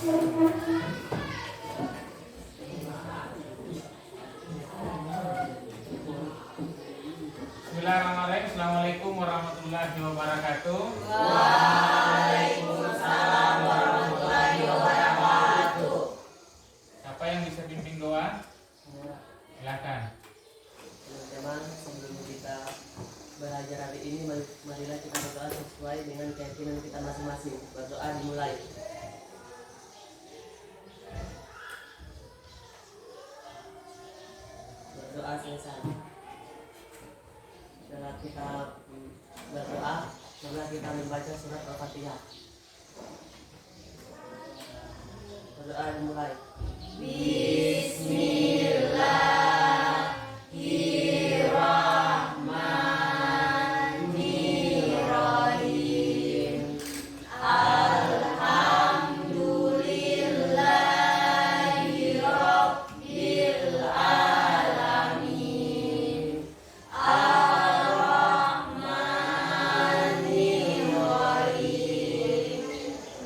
Bismillahirrahmanirrahim. Assalamualaikum warahmatullahi wabarakatuh. Waalaikumsalam warahmatullahi wabarakatuh. Siapa yang bisa bimbing doa? Silakan. Teman-teman, sebelum kita belajar hari ini, marilah kita berdoa sesuai dengan keyakinan kita masing-masing. Berdoa dimulai. Berdoa selesai. Setelah kita berdoa, maka kita membaca surat Al-Fatihah. Berdoa dimulai. Bismillahirrahmanirrahim. Alhamdulillahi Rabbil Alamin. Ar-Rahmanirrahim.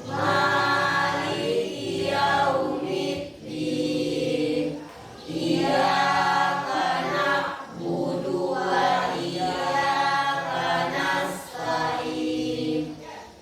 Maliki yaumiddin. Iyyaka na'budu wa iyyaka nasta'in.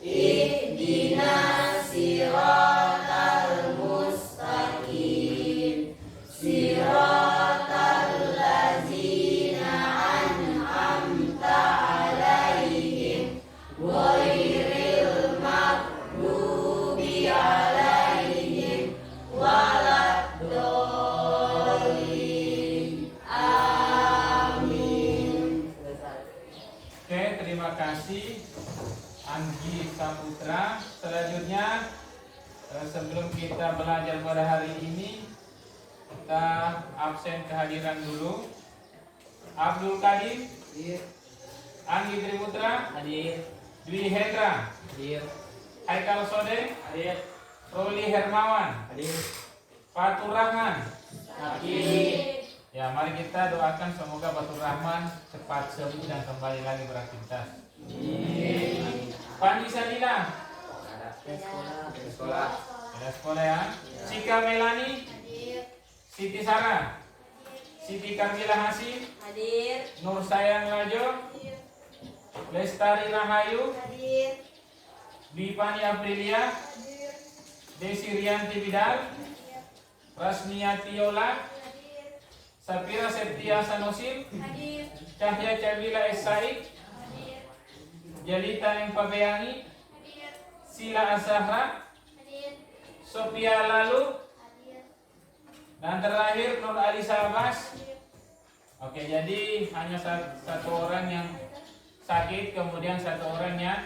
Ihdinas siratal mustaqim. Siratal ladzina an'amta 'alaihim ghairil maghdubi 'alaihim waladdallin. Amin. Oke, terima kasih Anggi Saputra. Selanjutnya, sebelum kita belajar pada hari ini, kita absen kehadiran dulu. Abdul Kadim, Anggi Triputra, Hadir. Dwi Hendra, Hadir. Haikal Sode, Hadir. Roli Hermawan, Hadir. Fatur Rahman. Hadir. Ya, mari kita doakan semoga Batur Rahman cepat sembuh dan kembali lagi beraktivitas. Pandi Sadina, Sekolah. ada sekolah ya. Cika Melani, Siti Sarah, Siti Karmila Hasim, Hadir. Nur Sayang Lajo, Lestari Rahayu, Hadir. Bipani Aprilia, Desi Rianti Bidal, Rasmiati Yola, Sapira Septia Sanosim, Hadir. Cahya Cabila Esaik, Hadir. Jalita Empabeyangi, Hadir. Sila Asahra, Hadir. Sophia Lalu, Hadir. dan terakhir Nur Alisa Abbas. Oke, jadi hanya satu orang yang sakit, kemudian satu orang yang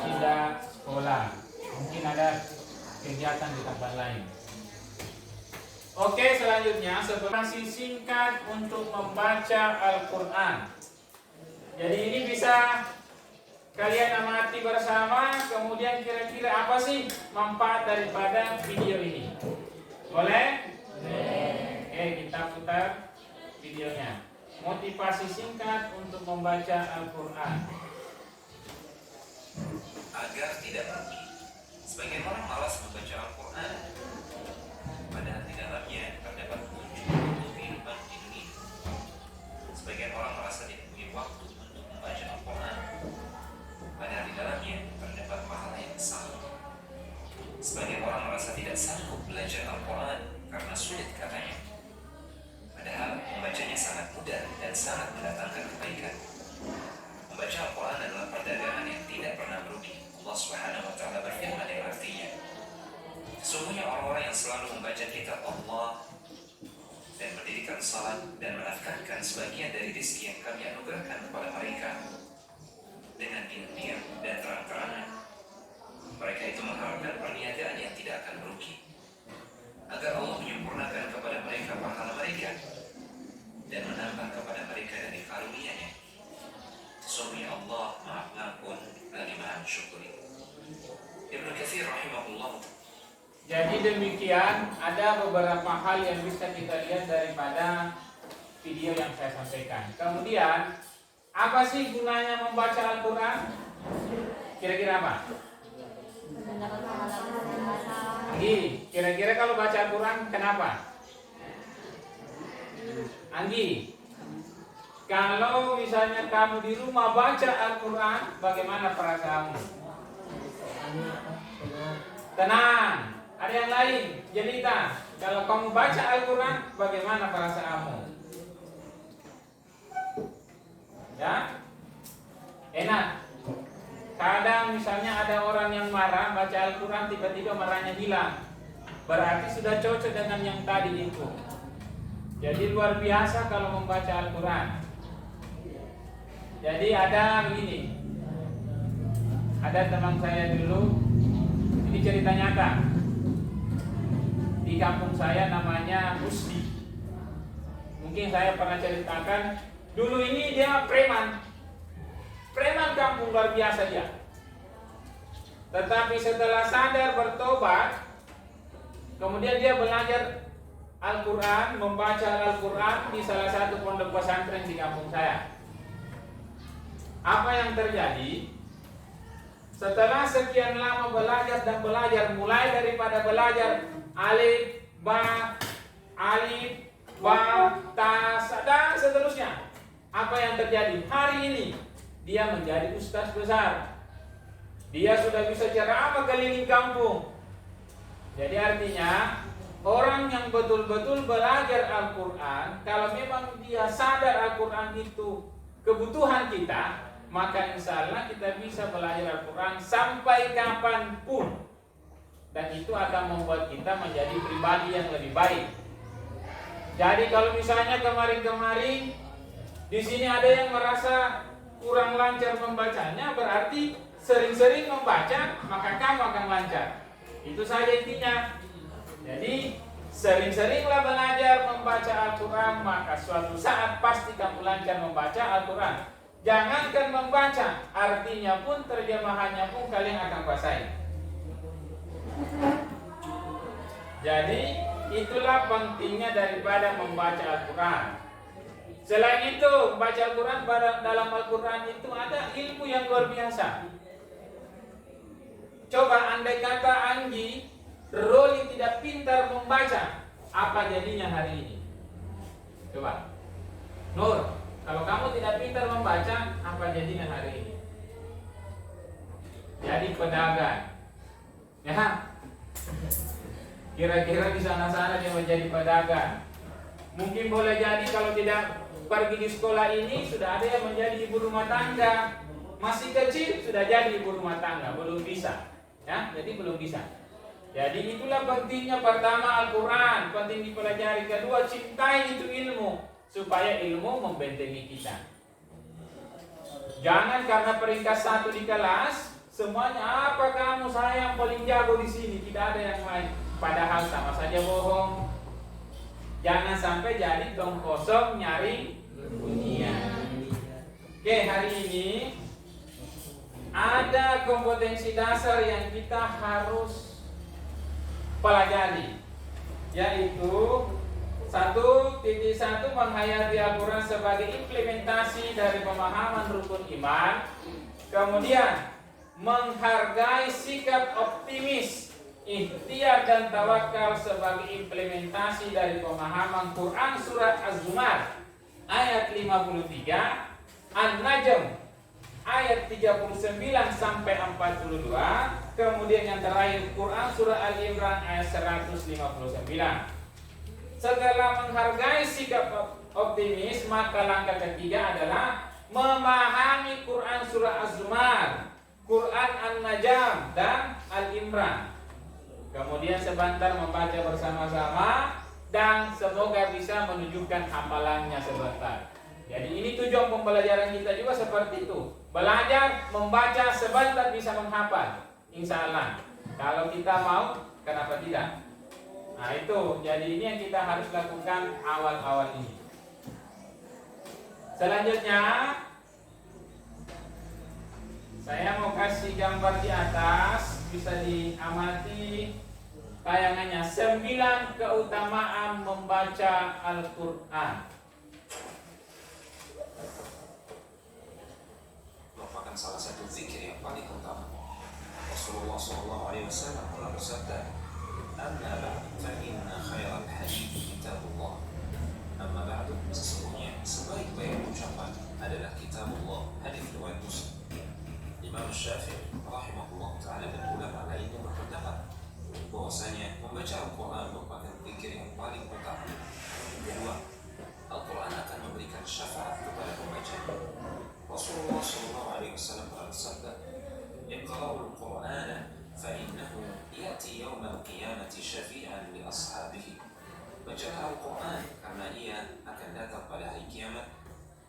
tidak sekolah. Mungkin ada kegiatan di tempat lain. Oke, selanjutnya informasi singkat untuk membaca Al-Quran. Jadi ini bisa kalian amati bersama, kemudian kira-kira apa sih manfaat daripada video ini? Boleh? Oke, kita putar videonya. Motivasi singkat untuk membaca Al-Quran. Agar tidak rugi. Sebagian orang malas membaca Al-Quran, padahal di dalamnya terdapat kunci untuk kehidupan di dunia. Sebagian orang merasa tidak punya waktu untuk membaca Al-Quran, padahal di dalamnya terdapat pahala yang besar. Sebagian orang merasa tidak sanggup belajar Al-Quran karena sulit katanya, padahal membacanya sangat mudah dan sangat mendatangkan kebaikan. Membaca Al-Quran adalah perdagangan yang tidak pernah merugi. Allah Subhanahu wa Ta'ala berfirman yang artinya, sesungguhnya orang-orang yang selalu membaca kitab Allah dan mendirikan salat dan menafkahkan sebagian dari rezeki yang kami anugerahkan kepada mereka dengan diam-diam dan terang-terangan, mereka itu mengharapkan perniagaan yang tidak akan merugi, agar Allah menyempurnakan kepada mereka pahala mereka dan menambah kepada mereka dari karunia-Nya. Sesungguhnya Allah Maha Pengampun lagi Maha Mensyukuri. Ibnu Katsir rahimahullah. Jadi demikian, ada beberapa hal yang bisa kita lihat daripada video yang saya sampaikan. Kemudian, apa sih gunanya membaca Al-Quran? Kira-kira apa? Mendapat pahala besar. Anggi, kira-kira kalau baca Al-Quran kenapa? Anggi, kalau misalnya kamu di rumah baca Al-Quran, bagaimana perasaanmu? Tenang. Ada yang lain, Jelita, kalau kamu baca Al-Quran, bagaimana perasaanmu? Ya, enak. Kadang misalnya ada orang yang marah baca Al-Quran, tiba-tiba marahnya hilang, berarti sudah cocok dengan yang tadi itu. Jadi luar biasa kalau membaca Al-Quran. Jadi ada begini, ada teman saya dulu, ini cerita nyata. Di kampung saya namanya Rusdi. Mungkin saya pernah ceritakan. Dulu ini dia preman kampung, luar biasa dia. Tetapi setelah sadar bertobat, kemudian dia belajar Al-Quran, membaca Al-Quran di salah satu pondok pesantren di kampung saya. Apa yang terjadi? Setelah sekian lama belajar dan belajar, mulai daripada belajar alif, ba, ta, dan seterusnya. Apa yang terjadi? Hari ini dia menjadi ustaz besar. Dia sudah bisa ceramah keliling kampung. Jadi artinya orang yang betul-betul belajar Al-Quran, kalau memang dia sadar Al-Quran itu kebutuhan kita, maka insya Allah kita bisa belajar Al-Quran sampai kapanpun. Dan itu akan membuat kita menjadi pribadi yang lebih baik. Jadi kalau misalnya kemarin-kemarin di sini ada yang merasa kurang lancar membacanya, berarti sering-sering membaca maka kamu akan lancar. Itu saja intinya. Jadi sering-seringlah belajar membaca Al-Quran, maka suatu saat pasti kamu lancar membaca Al-Quran. Jangankan membaca, artinya pun, terjemahannya pun kalian akan kuasai. Jadi itulah pentingnya daripada membaca Al-Quran. Selain itu, membaca Al-Quran, dalam Al-Quran itu ada ilmu yang luar biasa. Coba andai kata Anggi, Roli tidak pintar membaca, apa jadinya hari ini? Coba Nur, kalau kamu tidak pintar membaca, apa jadinya hari ini? Jadi pedagang. Ya, kira-kira di sana-sana dia menjadi pedagang. Mungkin boleh jadi kalau tidak pergi di sekolah ini, sudah ada yang menjadi ibu rumah tangga. Masih kecil sudah jadi ibu rumah tangga, belum bisa. Ya, jadi belum bisa. Jadi itulah pentingnya, pertama Al-Quran, penting dipelajari. Kedua, cintai itu ilmu, supaya ilmu membentengi kita. Jangan karena peringkat 1 di kelas, semuanya apa kamu, saya yang paling jago di sini, tidak ada yang lain. Padahal sama saja bohong. Jangan sampai jadi tong kosong nyari dunia. Oke, hari ini ada kompetensi dasar yang kita harus pelajari, yaitu 1.1 menghayati Al-Quran sebagai implementasi dari pemahaman rukun iman. Kemudian menghargai sikap optimis, ikhtiar dan tawakal sebagai implementasi dari pemahaman Quran surat Az-Zumar ayat 53, An-Najm ayat 39 sampai 42, kemudian yang terakhir Quran surah Al-Imran ayat 159. Setelah menghargai sikap optimis, maka langkah ketiga adalah memahami Quran surah Az-Zumar, Quran An-Najm dan Al-Imran. Kemudian sebentar membaca bersama-sama dan semoga bisa menunjukkan hafalannya sebentar. Jadi ini tujuan pembelajaran kita juga seperti itu. Belajar membaca sebentar bisa menghafal, insya Allah. Kalau kita mau, kenapa tidak? Nah itu, jadi ini yang kita harus lakukan awal-awal ini. Selanjutnya, saya mau kasih gambar di atas, bisa diamati tayangannya. 9 keutamaan membaca Al-Quran. Merupakan salah satu zikir yang paling utama. Rasulullah SAW pernah bersabda, أما بعد فإن خير الحديث كتاب الله. Amma ba'du, sesungguhnya sebaik-baik ucapan adalah kitabullah, hadis riwayat Muslim. Imam Syafi'i rahimahullah ta'ala dan ulama lainnya berpendapat bahwasanya membaca Al-Quran merupakan zikir yang paling utama. Kedua, Al-Quran akan memberikan syafaat kepada pembacanya. Rasulullah SAW bersabda, "Iqra'ul Qur'ana fa innahu ya'ti yawmal qiyamati syafi'an li ashabihi." Bacalah Al-Quran karena ia akan datang pada hari kiamat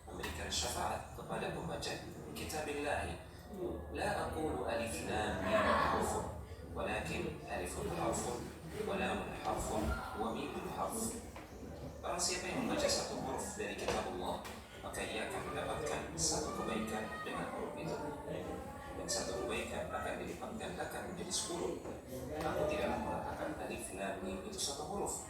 memberikan syafaat kepada pembaca. Kitabillahi la aqulu alif lam mim harfun walakin alifun harfun wa lamun harfun wa mimun harfun. Barang siapa yang membaca satu huruf dari kitabullah, maka ia akan mendapatkan satu kebaikan dengan huruf itu, dan satu kebaikan akan dilipat gandakan menjadi 10. Aku tidaklah mengatakan alif lam mim itu satu huruf,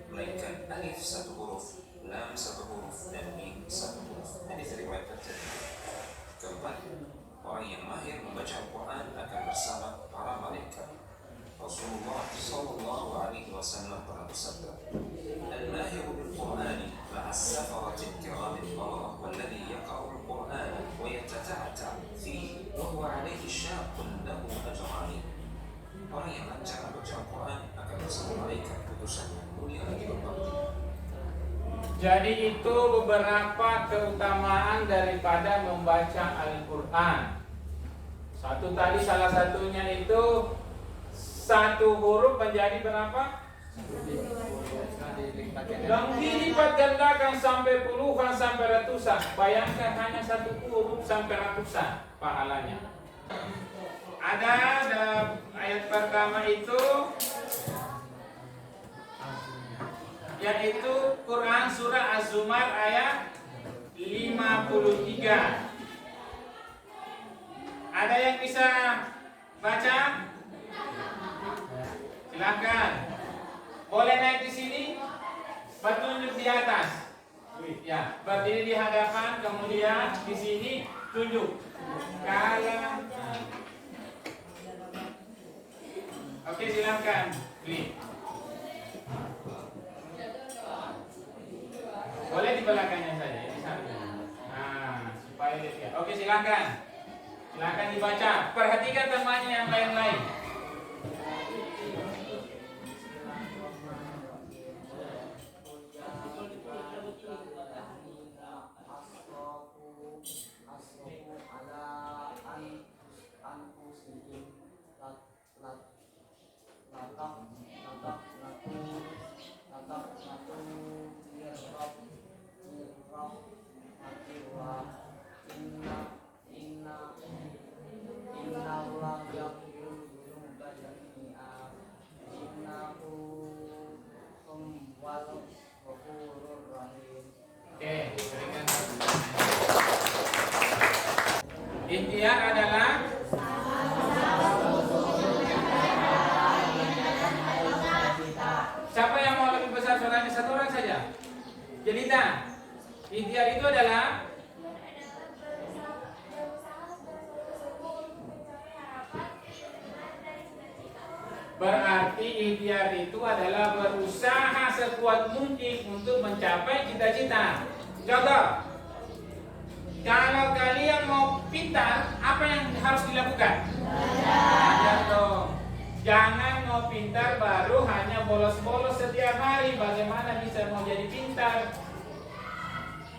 melainkan alif satu huruf, lam satu huruf, dan mim satu huruf. Hadis riwayat At-Tirmidzi. Keempat, orang yang mahir membaca Al-Quran akan bersama para malaikat. Rasulullah SAW pernah bersabda, "Al-mahiru bil-Qur'ani ma'as-safarati al-kirami al-bararah walladhi yaqra'u al-Qur'ana wa yatata'ata fihi wa huwa 'alayhi syaqqun lahu ajrani." Orang yang lancar membaca Al-Quran akan bersama malaikat utusan yang mulia lagi berbakti. Jadi itu beberapa keutamaan daripada membaca Al-Quran. Satu tadi, salah satunya itu satu huruf menjadi berapa? Dan dilipat gandakan sampai puluhan sampai ratusan. Bayangkan hanya satu huruf sampai ratusan pahalanya. Ada ayat pertama itu, yaitu Quran surah Az-Zumar ayat 53. Ada yang bisa baca? Silakan. Boleh naik di sini? Bertunjuk di atas. Ya, berdiri di hadapan, kemudian di sini tunjuk. Kalau oke, silakan. Boleh di belakangnya saja, di samping. Nah, supaya lihat. Oke, silakan. Silakan dibaca. Perhatikan temannya yang lain-lain. Ikhtiar adalah siapa yang mau lebih besar suaranya? Satu orang saja. Jelita. Ikhtiar itu adalah berarti ikhtiar itu adalah berusaha sekuat mungkin untuk mencapai cita-cita. Contoh, kalau kalian mau pintar, apa yang harus dilakukan? Belajar dong. Jangan mau pintar baru hanya bolos-bolos setiap hari. Bagaimana bisa mau jadi pintar?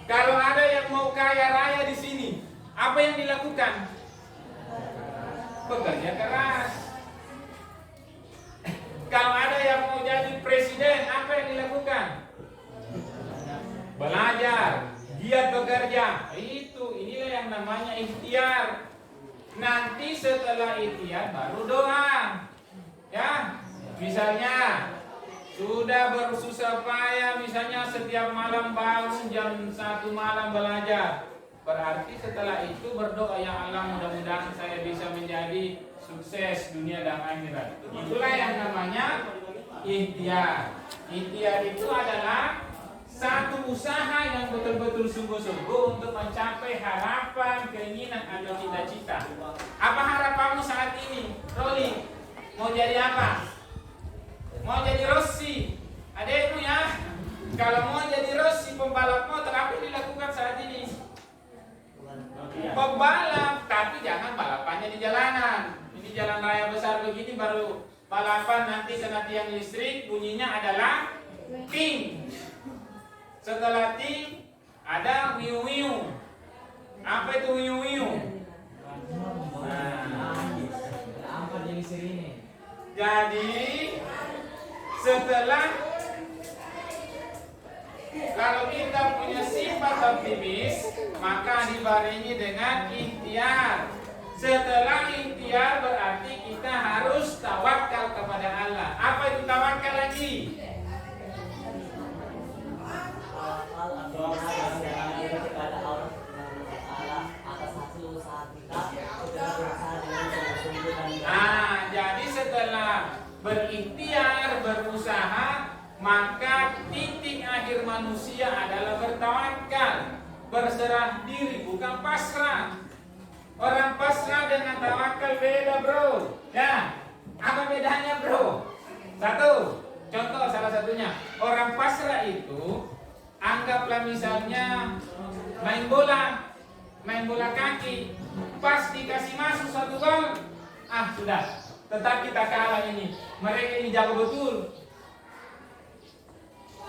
Kalau ada yang mau kaya raya di sini, apa yang dilakukan? Bekerja keras. Kalau ada yang mau jadi presiden, apa yang dilakukan? Belajar, giat bekerja. Inilah yang namanya ikhtiar. Nanti setelah ikhtiar baru doa. Ya, misalnya sudah bersusah payah, misalnya setiap malam bangun jam 1 malam belajar. Berarti setelah itu berdoa, ya Allah mudah-mudahan saya bisa menjadi sukses dunia dan akhirat. Itulah yang namanya ikhtiar. Ikhtiar itu adalah satu usaha yang betul-betul sungguh-sungguh untuk mencapai harapan, keinginan atau cita-cita. Apa harapanmu saat ini, Roli? Mau jadi apa? mau jadi Rossi, adekmu ya. Kalau mau jadi Rossi pembalap motor, apa yang dilakukan saat ini? Pembalap, tapi jangan balapannya di jalanan. Ini jalan raya besar begini baru balapan, nanti kena tiang listrik, bunyinya adalah ting. Setelah ting ada wiu-wiu. Apa itu wiu-wiu? Jadi setelah kalau kita punya sifat optimis, maka dibarengi dengan ikhtiar. Setelah ikhtiar berarti kita harus tawakal kepada Allah. Apa itu tawakal lagi? Jadi setelah berikhtiar, berusaha, maka titik akhir manusia adalah bertawakal, berserah diri, bukan pasrah. Orang pasrah dengan tawakal beda, bro. Ya, apa bedanya, bro? Satu, contoh salah satunya, orang pasrah itu, anggaplah misalnya main bola kaki, pas dikasih masuk 1 gol, sudah, tetap kita kalah ini. Mereka ini jago betul.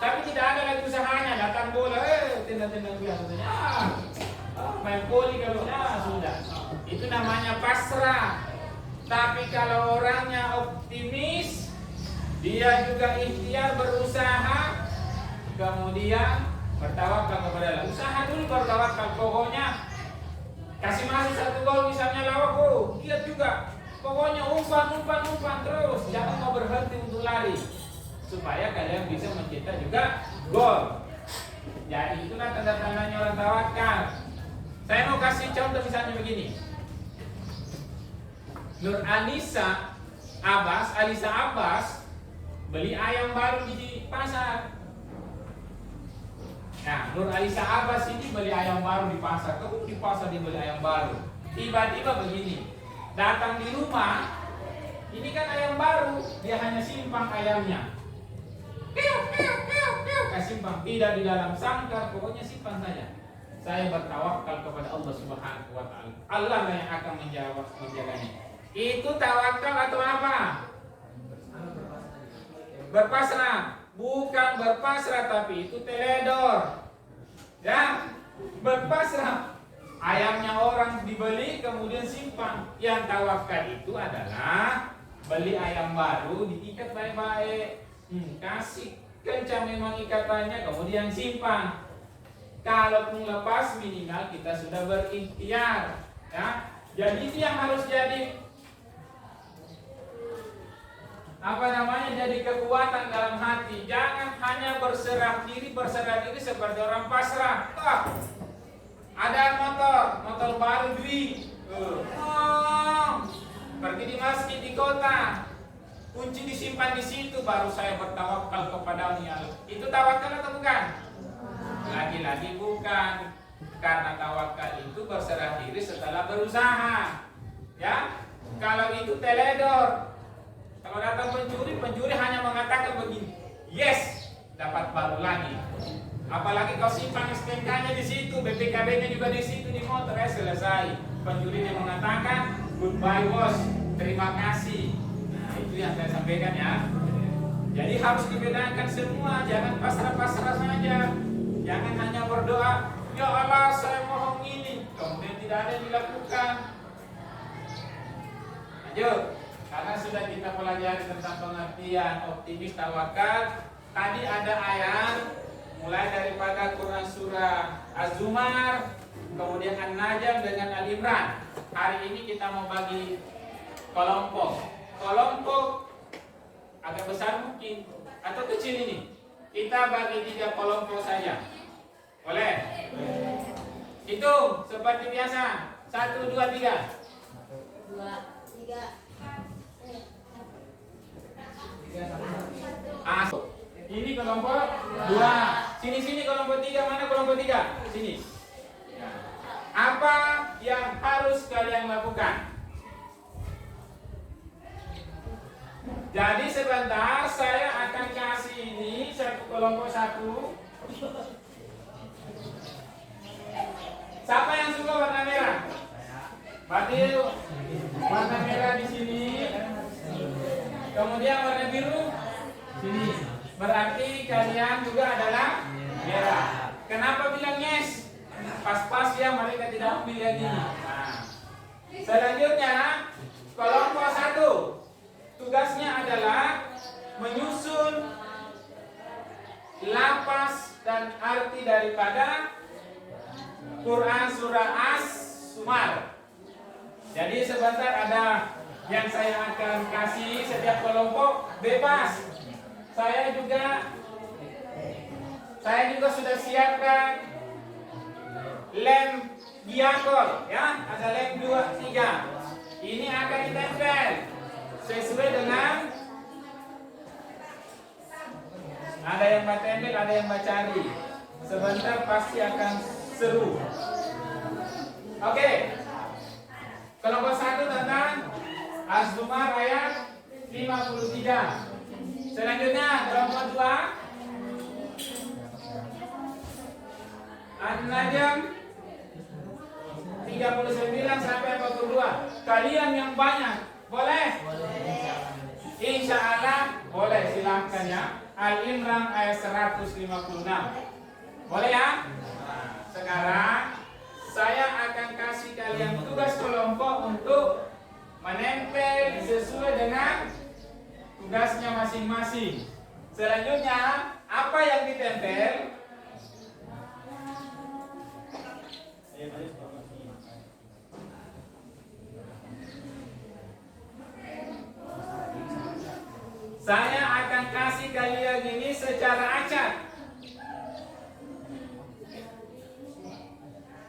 Tapi tidak ada lagi usahanya, datang bola, tendang-tendang dia katanya. Main poli kalau sudah. Itu namanya pasrah. Tapi kalau orangnya optimis, dia juga ikhtiar berusaha, kemudian bertawakal kepada Allah. Usaha dulu baru tawakal. Pokoknya kasih masuk 1 gol misalnya lawak, lihat juga. Pokoknya umpan terus, jangan mau berhenti untuk lari, supaya kalian bisa mencetak juga gol. Jadi itulah tanda-tandanya orang tawakal. Saya mau kasih contoh misalnya begini. Alisa Abbas beli ayam baru di pasar. Nah, Alisa Abbas ini beli ayam baru di pasar. Kamu di pasar dia beli ayam baru. Tiba-tiba begini, datang di rumah. Ini kan ayam baru, dia hanya simpang ayamnya. Simpang, tidak di dalam sangkar, pokoknya simpan saja. Saya bertawakal kepada Allah Subhanahu wa Ta'ala. Allah lah yang akan menjaganya. Itu tawakal atau apa? Berpasrah. Bukan berpasrah, tapi itu teledor. Ya, berpasrah. Ayamnya orang dibeli kemudian simpan. Yang tawakal itu adalah beli ayam baru, diikat baik-baik, kasih kencang memang ikatannya, kemudian simpan. Kalau pun lepas, minimal kita sudah berikhtiar, ya. Jadi itu yang harus jadi jadi kekuatan dalam hati. Jangan hanya berserah diri seperti orang pasrah. Ada motor baru duit, pergi di masjid di kota, kunci disimpan di situ, baru saya bertawakal kepada Allah. Itu tawakal atau bukan? Lagi-lagi bukan, karena tawakal itu berserah diri setelah berusaha. Ya, kalau itu teledor. Kalau datang pencuri hanya mengatakan begini, yes, dapat baru lagi. Apalagi kau simpan SPK-nya di situ, BPKB-nya juga di situ di motor, selesai. Pencuri dia mengatakan, goodbye bos, terima kasih. Nah, itu yang saya sampaikan ya. Jadi harus dibedakan semua, jangan pasrah-pasrah saja. Jangan hanya berdoa, ya Allah saya mohon ini, kemudian tidak ada yang dilakukan. Lanjut, karena sudah kita pelajari tentang pengertian optimis tawakal. Tadi ada ayat mulai daripada Quran surah Az-Zumar, kemudian An-Najm dengan Al-Imran. Hari ini kita mau bagi kelompok agak besar mungkin atau kecil ini. Kita bagi 3 kelompok saja. Boleh? Hitung seperti biasa. 1, 2, 3. 2, 3. Ini kelompok 2. Sini kelompok 3. Mana kelompok 3? Sini. Apa yang harus kalian lakukan? Jadi sebentar saya akan kasih ini satu kelompok satu. Siapa yang suka warna merah? Berarti warna merah di sini. Kemudian warna biru sini. Berarti kalian juga adalah merah. Kenapa bilang yes? Pas-pas ya mereka tidak ambil yang ini. Nah, selanjutnya kelompok satu. Tugasnya adalah menyusun lapas dan arti daripada Quran surah As-Zumar. Jadi sebentar ada yang saya akan kasih setiap kelompok bebas. Saya juga sudah siapkan lem diakol ya, ada lem 2, 3. Ini akan ditempel sesuai dengan ada yang tempel, ada yang cari. Sebentar pasti akan seru. Oke. Kelompok 1 tentang Az-Zumar ayat 53. Selanjutnya kelompok 2 An-Najm 39 sampai 42. Kalian yang banyak boleh? Insya Allah boleh, silahkan ya. Al-Imran ayat 156. Boleh ya? Nah, sekarang saya akan kasih kalian tugas kelompok untuk menempel sesuai dengan tugasnya masing-masing. Selanjutnya, apa yang ditempel? Saya akan kasih kalian ini secara acak.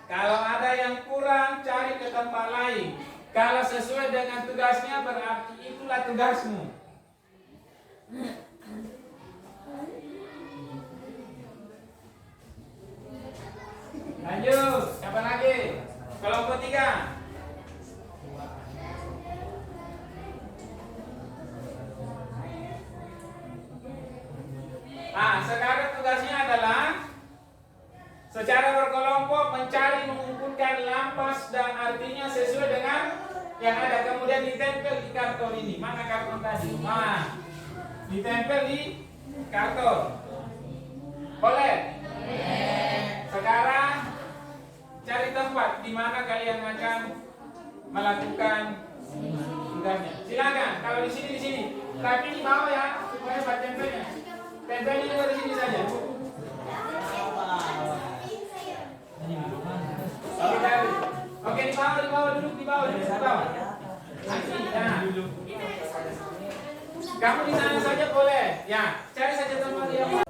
Kalau ada yang kurang, cari ke tempat lain. Kalau sesuai dengan tugasnya, berarti itulah tugasmu. Lanjut, siapa lagi? Kelompok 3. Sekarang tugasnya adalah secara berkelompok mencari mengumpulkan lapas dan artinya sesuai dengan yang ada, kemudian ditempel di karton ini. Mana karton tadi? Ditempel di karton. Boleh? Sekarang cari tempat di mana kalian akan melakukan tugasnya. Silakan. Kalau di sini. Tapi di bawah ya, supaya buat tempelnya. Tempelnya juga di sini saja. Oke, di bawah, duduk di bawah. Kamu di sana saja boleh. Ya, cari saja tempat yang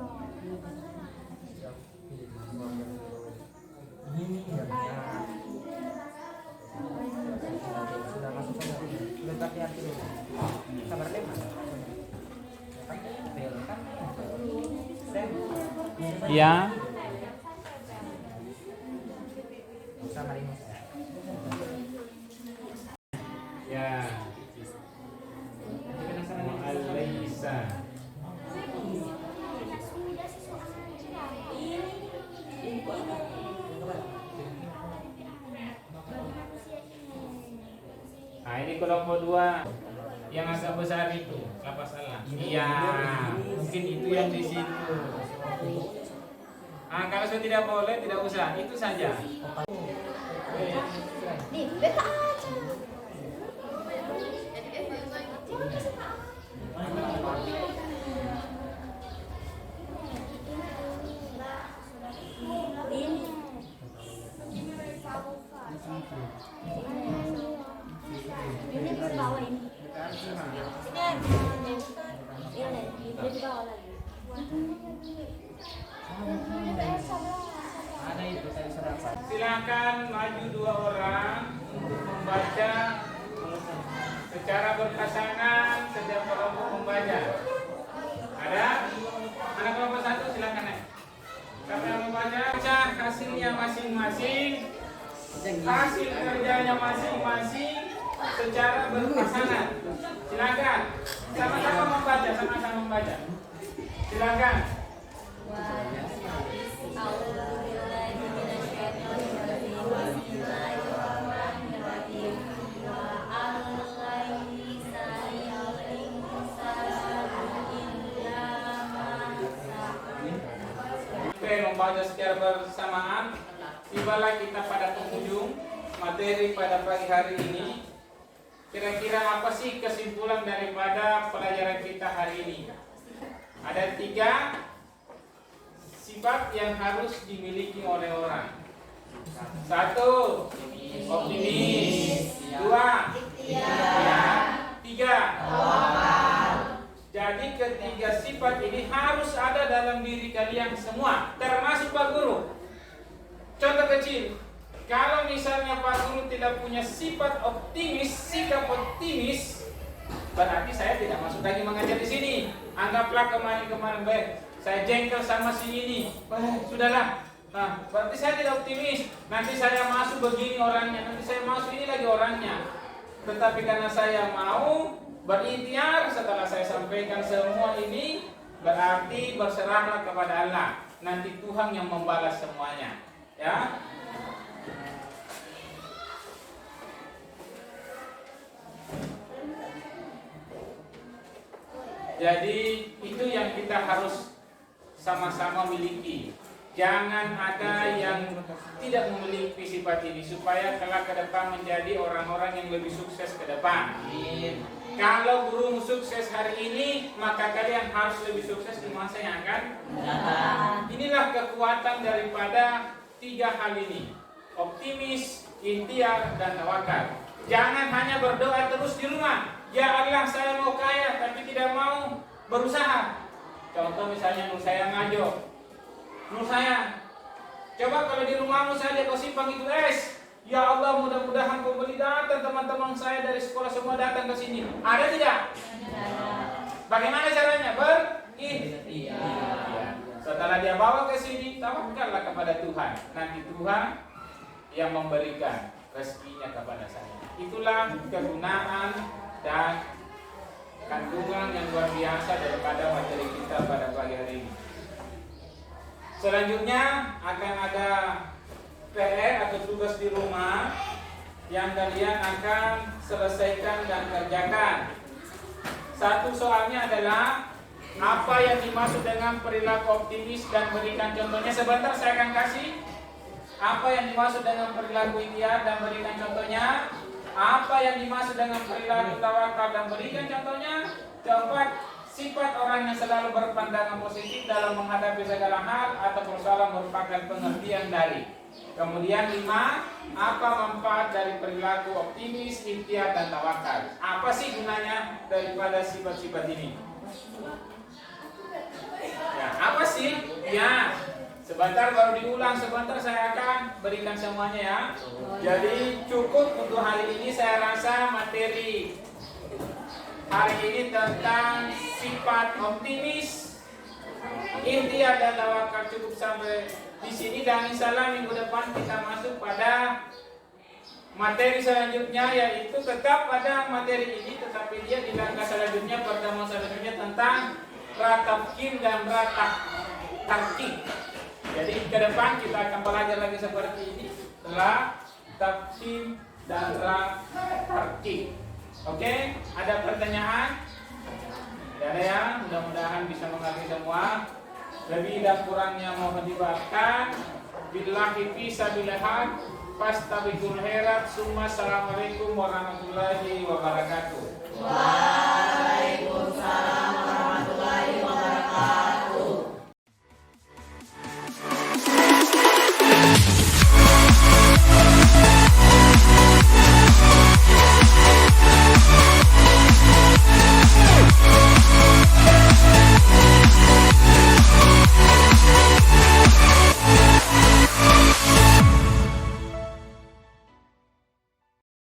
ya. Ya. Al-Laisa. Nah, ini kelompok 2 yang agak besar itu, lapas Allah. Iya, mungkin itu yang di situ. Kalau saya tidak boleh, tidak usah, itu saja. Nih, beta aja. Ini berbawah ini. Ini di bawah lagi. Silakan maju 2 orang untuk membaca secara berpasangan, setiap kelompok membaca. Ada? Mana kelompok 1? Silakan naik. Siapa yang membaca? Baca hasilnya masing-masing, hasil kerjanya masing-masing secara berpasangan. Silakan. Sama-sama membaca, sama-sama membaca. Silakan. Oke, membaca secara bersamaan. Tibalah kita pada penghujung materi pada pagi hari ini. Kira-kira apa sih kesimpulan daripada pelajaran kita hari ini? Ada 3 sifat yang harus dimiliki oleh orang. 1, optimis. 2, ikhtiar. 3, tawakal. Jadi ketiga sifat ini harus ada dalam diri kalian semua, termasuk Pak Guru. Contoh kecil, kalau misalnya Pak Guru tidak punya sifat optimis, sikap optimis, berarti saya tidak masuk lagi mengajar di sini. Anggaplah kemarin baik, saya jengkel sama si ini, sudahlah. Nah, berarti saya tidak optimis. Nanti saya masuk begini orangnya, nanti saya masuk ini lagi orangnya. Tetapi karena saya mau berikhtiar setelah saya sampaikan semua ini, berarti berserahlah kepada Allah. Nanti Tuhan yang membalas semuanya. Ya. Jadi itu yang kita harus sama-sama miliki. Jangan ada yang tidak memiliki sifat ini supaya kelak ke depan menjadi orang-orang yang lebih sukses ke depan. Kalau guru sukses hari ini, maka kalian harus lebih sukses di masa yang akan datang. Inilah kekuatan daripada 3 hal ini: optimis, ikhtiar, dan tawakal. Jangan hanya berdoa terus di rumah. Ya Allah, saya mau kaya tapi tidak mau berusaha. Contoh misalnya Nur saya ngajo. Nur saya, coba kalau di rumahmu saja kau simpang itu es. Ya Allah, mudah-mudahan pembeli datang, teman-teman saya dari sekolah semua datang ke sini. Ada tidak? Bagaimana caranya? Berikhtiar. Setelah dia bawa ke sini, tawakallah kepada Tuhan. Nanti Tuhan yang memberikan rezekinya kepada saya. Itulah kegunaan dan kandungan yang luar biasa daripada materi kita pada pagi hari ini. Selanjutnya akan ada PR atau tugas di rumah yang kalian akan selesaikan dan kerjakan. Satu soalnya adalah apa yang dimaksud dengan perilaku optimis dan berikan contohnya. Sebentar saya akan kasih apa yang dimaksud dengan perilaku ikhtiar dan berikan contohnya. Apa yang dimaksud dengan perilaku tawakal dan berikan contohnya. Keempat, sifat orang yang selalu berpandangan positif dalam menghadapi segala hal atau persoalan merupakan pengertian dari. Kemudian 5, apa manfaat dari perilaku optimis, ikhtiar, dan tawakal? Apa sih gunanya daripada sifat-sifat ini? Ya, apa sih? Ya, sebentar baru diulang, sebentar saya akan berikan semuanya ya. Jadi cukup untuk hari ini saya rasa materi hari ini tentang sifat optimis, ikhtiar, dan tawakal cukup sampai di sini, dan insyaallah minggu depan kita masuk pada materi selanjutnya, yaitu tetap pada materi ini tetapi dia di langkah selanjutnya, pertemuan selanjutnya tentang ratafkim dan ratafkim. Jadi ke depan kita akan belajar lagi seperti ini, ratafkim dan ratafkim. Oke, ada pertanyaan? Tidak ada ya? Mudah-mudahan bisa mengerti semua. Lebih dan kurangnya mohon dimaafkan. Billahi fisabilillah. Fastabiqul khairat. Assalamualaikum warahmatullahi wabarakatuh.